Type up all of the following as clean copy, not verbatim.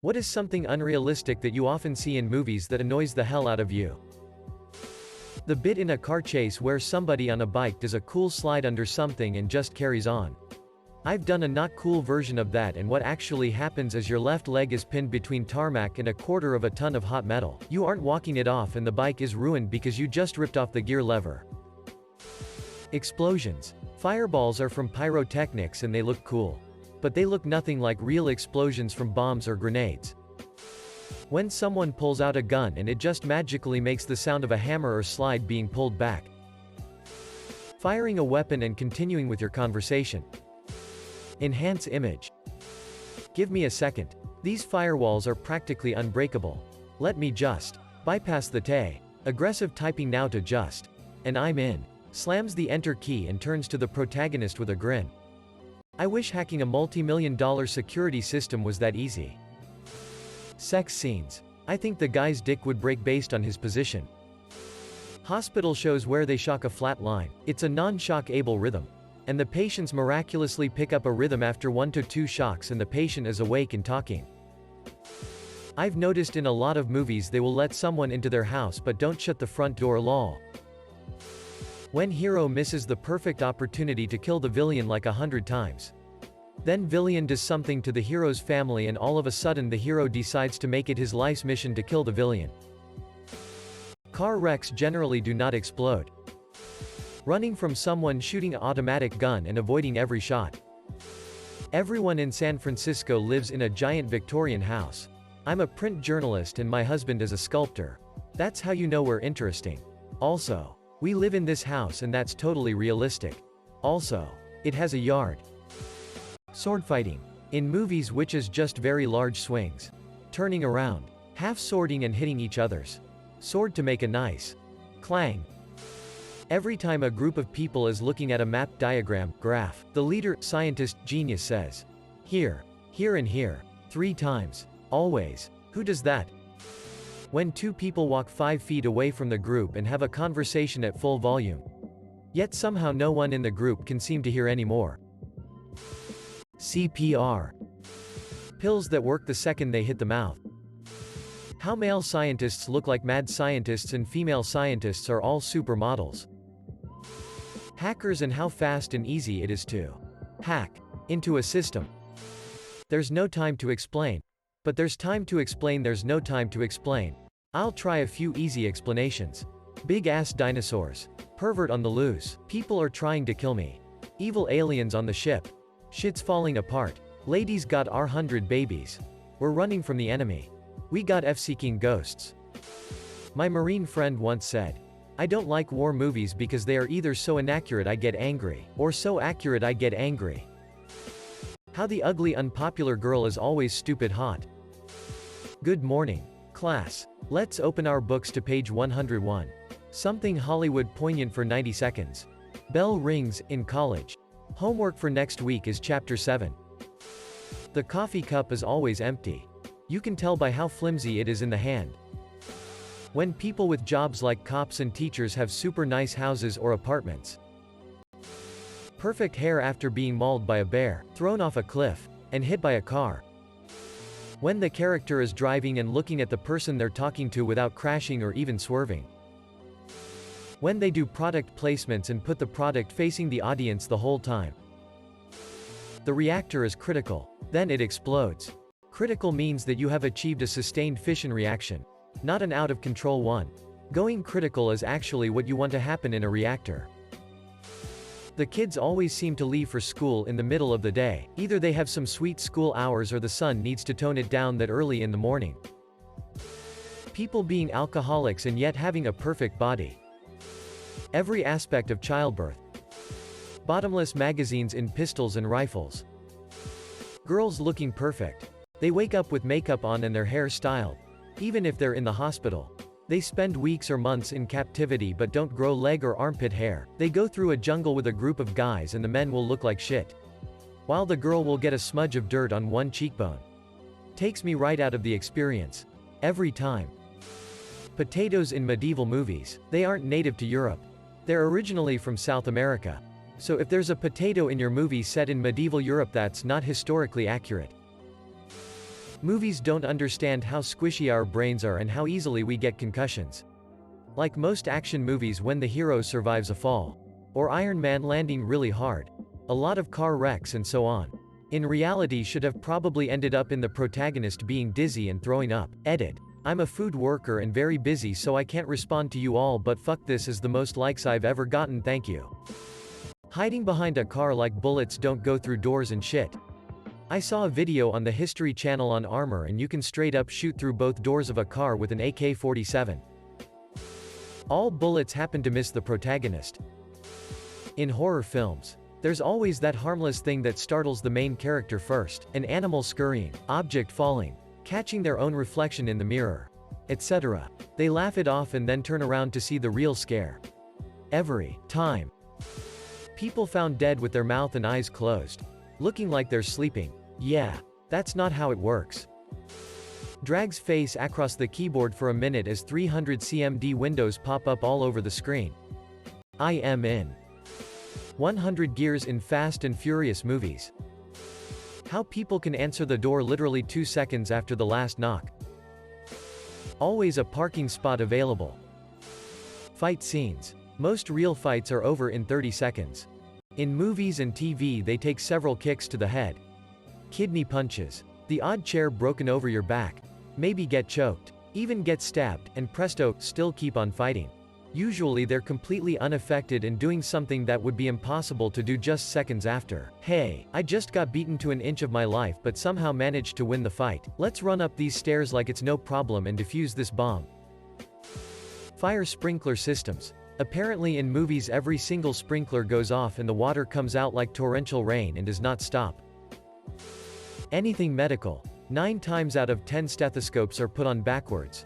What is something unrealistic that you often see in movies that annoys the hell out of you? The bit in a car chase where somebody on a bike does a cool slide under something and just carries on. I've done a not cool version of that, and what actually happens is your left leg is pinned between tarmac and a quarter of a ton of hot metal. You aren't walking it off and the bike is ruined because you just ripped off the gear lever. Explosions. Fireballs are from pyrotechnics and they look cool. But they look nothing like real explosions from bombs or grenades. When someone pulls out a gun and it just magically makes the sound of a hammer or slide being pulled back. Firing a weapon and continuing with your conversation. Enhance image. Give me a second. These firewalls are practically unbreakable. Let me just bypass the tay. Aggressive typing now to just. And I'm in. Slams the enter key and turns to the protagonist with a grin. I wish hacking a multi-million-dollar security system was that easy. Sex scenes. I think the guy's dick would break based on his position. Hospital shows where they shock a flat line. It's a non-shock-able rhythm. And the patients miraculously pick up a rhythm after 1 to 2 shocks and the patient is awake and talking. I've noticed in a lot of movies they will let someone into their house but don't shut the front door. Lol. When hero misses the perfect opportunity to kill the villain like 100 times. Then villain does something to the hero's family and all of a sudden the hero decides to make it his life's mission to kill the villain. Car wrecks generally do not explode. Running from someone shooting an automatic gun and avoiding every shot. Everyone in San Francisco lives in a giant Victorian house. I'm a print journalist and my husband is a sculptor. That's how you know we're interesting. Also, we live in this house and that's totally realistic. Also, it has a yard. Sword fighting. In movies which is just very large swings. Turning around. Half swording and hitting each other's sword to make a nice clang. Every time a group of people is looking at a map, diagram, graph, the leader, scientist, genius says, here, here and here. 3 times. Always. Who does that? When 2 people walk 5 feet away from the group and have a conversation at full volume. Yet somehow no one in the group can seem to hear anymore. CPR. Pills that work the second they hit the mouth. How male scientists look like mad scientists and female scientists are all supermodels. Hackers and how fast and easy it is to hack into a system. There's no time to explain. But there's time to explain there's no time to explain. I'll try a few easy explanations. Big ass dinosaurs. Pervert on the loose. People are trying to kill me. Evil aliens on the ship. Shit's falling apart. Ladies got our 100 babies. We're running from the enemy. We got F-seeking ghosts. My Marine friend once said, I don't like war movies because they are either so inaccurate I get angry, or so accurate I get angry. How the ugly unpopular girl is always stupid hot. Good morning, class. Let's open our books to page 101. Something Hollywood poignant for 90 seconds. Bell rings, in college. Homework for next week is chapter 7. The coffee cup is always empty. You can tell by how flimsy it is in the hand. When people with jobs like cops and teachers have super nice houses or apartments. Perfect hair after being mauled by a bear, thrown off a cliff, and hit by a car. When the character is driving and looking at the person they're talking to without crashing or even swerving. When they do product placements and put the product facing the audience the whole time. The reactor is critical. Then it explodes. Critical means that you have achieved a sustained fission reaction. Not an out-of-control one. Going critical is actually what you want to happen in a reactor. The kids always seem to leave for school in the middle of the day. Either they have some sweet school hours or the sun needs to tone it down that early in the morning. People being alcoholics and yet having a perfect body. Every aspect of childbirth. Bottomless magazines in pistols and rifles. Girls looking perfect. They wake up with makeup on and their hair styled. Even if they're in the hospital. They spend weeks or months in captivity but don't grow leg or armpit hair. They go through a jungle with a group of guys and the men will look like shit. While the girl will get a smudge of dirt on one cheekbone. Takes me right out of the experience. Every time. Potatoes in medieval movies. They aren't native to Europe. They're originally from South America. So if there's a potato in your movie set in medieval Europe, that's not historically accurate. Movies don't understand how squishy our brains are and how easily we get concussions. Like most action movies, when the hero survives a fall, or Iron Man landing really hard, a lot of car wrecks and so on, in reality should have probably ended up in the protagonist being dizzy and throwing up. Edit. I'm a food worker and very busy, so I can't respond to you all, but fuck, this is the most likes I've ever gotten, thank you. Hiding behind a car like bullets don't go through doors and shit. I saw a video on the History Channel on armor, and you can straight up shoot through both doors of a car with an AK-47. All bullets happen to miss the protagonist. In horror films, there's always that harmless thing that startles the main character first: an animal scurrying, object falling, catching their own reflection in the mirror, etc. They laugh it off and then turn around to see the real scare. Every time. People found dead with their mouth and eyes closed, looking like they're sleeping. Yeah, that's not how it works. Drags face across the keyboard for a minute as 300 CMD windows pop up all over the screen. I am in 100 gears in Fast and Furious movies. How people can answer the door literally 2 seconds after the last knock. Always a parking spot available. Fight scenes. Most real fights are over in 30 seconds. In movies and TV, they take several kicks to the head. Kidney punches. The odd chair broken over your back. Maybe get choked. Even get stabbed, and presto, still keep on fighting. Usually they're completely unaffected and doing something that would be impossible to do just seconds after. Hey, I just got beaten to an inch of my life but somehow managed to win the fight. Let's run up these stairs like it's no problem and defuse this bomb. Fire sprinkler systems. Apparently in movies every single sprinkler goes off and the water comes out like torrential rain and does not stop. Anything medical. 9 times out of 10 stethoscopes are put on backwards.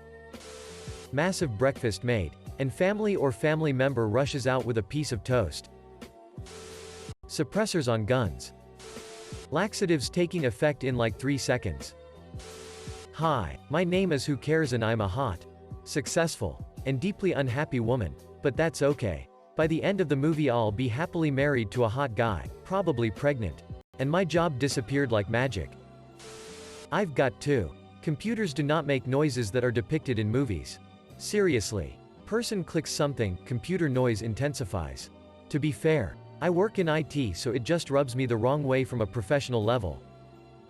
Massive breakfast made, and family or family member rushes out with a piece of toast. Suppressors on guns. Laxatives taking effect in like 3 seconds. Hi, my name is Who Cares and I'm a hot, successful, and deeply unhappy woman, but that's okay. By the end of the movie I'll be happily married to a hot guy, probably pregnant, and my job disappeared like magic. I've got 2. Computers do not make noises that are depicted in movies. Seriously. Person clicks something, computer noise intensifies. To be fair, I work in IT, so it just rubs me the wrong way from a professional level.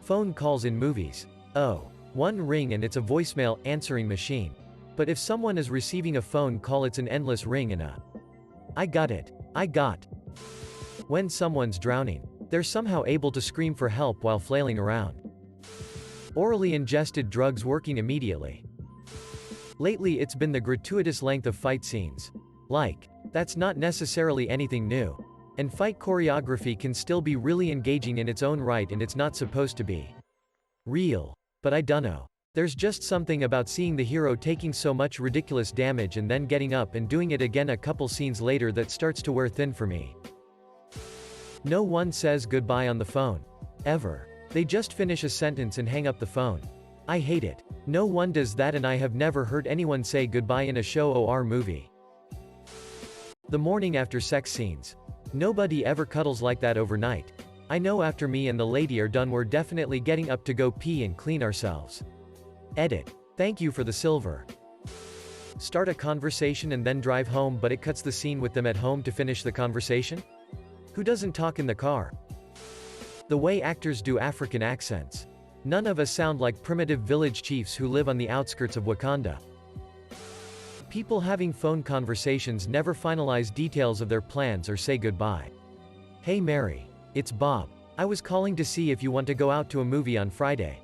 Phone calls in movies. Oh. 1 ring and it's a voicemail answering machine. But if someone is receiving a phone call, it's an endless ring and a I got it. I got. When someone's drowning, they're somehow able to scream for help while flailing around. Orally ingested drugs working immediately. Lately it's been the gratuitous length of fight scenes. Like, that's not necessarily anything new. And fight choreography can still be really engaging in its own right, and it's not supposed to be real. But I dunno. There's just something about seeing the hero taking so much ridiculous damage and then getting up and doing it again a couple scenes later that starts to wear thin for me. No one says goodbye on the phone. Ever. They just finish a sentence and hang up the phone. I hate it. No one does that, and I have never heard anyone say goodbye in a show or movie. The morning after sex scenes. Nobody ever cuddles like that overnight. I know after me and the lady are done we're definitely getting up to go pee and clean ourselves. Edit. Thank you for the silver. Start a conversation and then drive home, but it cuts the scene with them at home to finish the conversation? Who doesn't talk in the car? The way actors do African accents. None of us sound like primitive village chiefs who live on the outskirts of Wakanda. People having phone conversations never finalize details of their plans or say goodbye. Hey Mary. It's Bob. I was calling to see if you want to go out to a movie on Friday.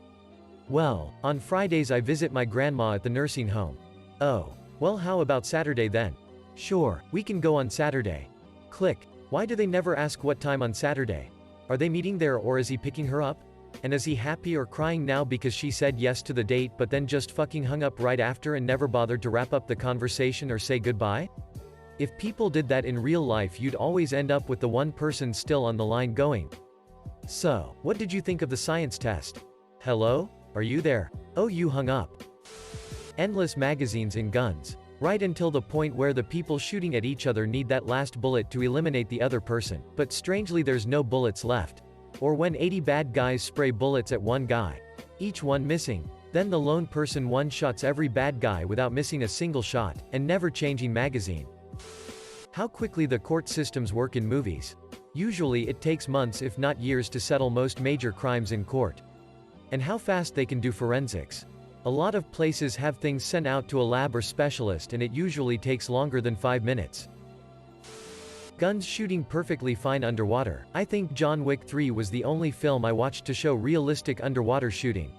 Well, on Fridays I visit my grandma at the nursing home. Oh. Well, how about Saturday then? Sure, we can go on Saturday. Click. Why do they never ask what time on Saturday? Are they meeting there, or is he picking her up? And is he happy or crying now because she said yes to the date but then just fucking hung up right after and never bothered to wrap up the conversation or say goodbye? If people did that in real life, you'd always end up with the one person still on the line going, "So, what did you think of the science test? Hello? Are you there? Oh, you hung up." Endless magazines and guns. Right until the point where the people shooting at each other need that last bullet to eliminate the other person, but strangely there's no bullets left. Or when 80 bad guys spray bullets at one guy. each one missing. Then the lone person one-shots every bad guy without missing a single shot, and never changing magazine. How quickly the court systems work in movies. Usually it takes months if not years to settle most major crimes in court. And how fast they can do forensics. A lot of places have things sent out to a lab or specialist and it usually takes longer than 5 minutes. Guns shooting perfectly fine underwater. I think John Wick 3 was the only film I watched to show realistic underwater shooting.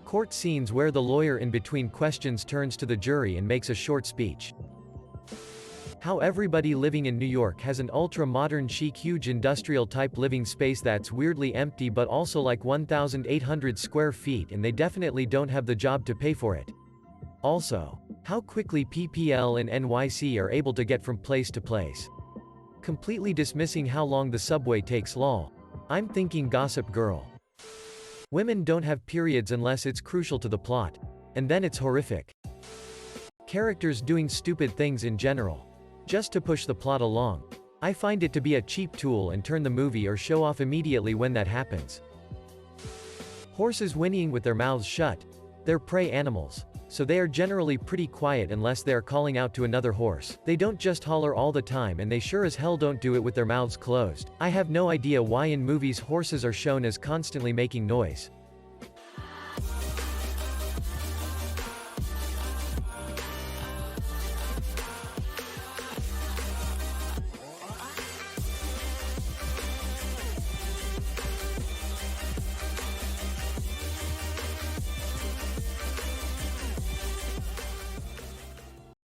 Court scenes where the lawyer in between questions turns to the jury and makes a short speech. How everybody living in New York has an ultra-modern chic huge industrial-type living space that's weirdly empty but also like 1,800 square feet and they definitely don't have the job to pay for it. Also, how quickly PPL and NYC are able to get from place to place. Completely dismissing how long the subway takes lol. I'm thinking Gossip Girl. Women don't have periods unless it's crucial to the plot. And then it's horrific. Characters doing stupid things in general. Just to push the plot along. I find it to be a cheap tool and turn the movie or show off immediately when that happens. Horses whinnying with their mouths shut. They're prey animals. So they are generally pretty quiet unless they are calling out to another horse. They don't just holler all the time and they sure as hell don't do it with their mouths closed. I have no idea why in movies horses are shown as constantly making noise.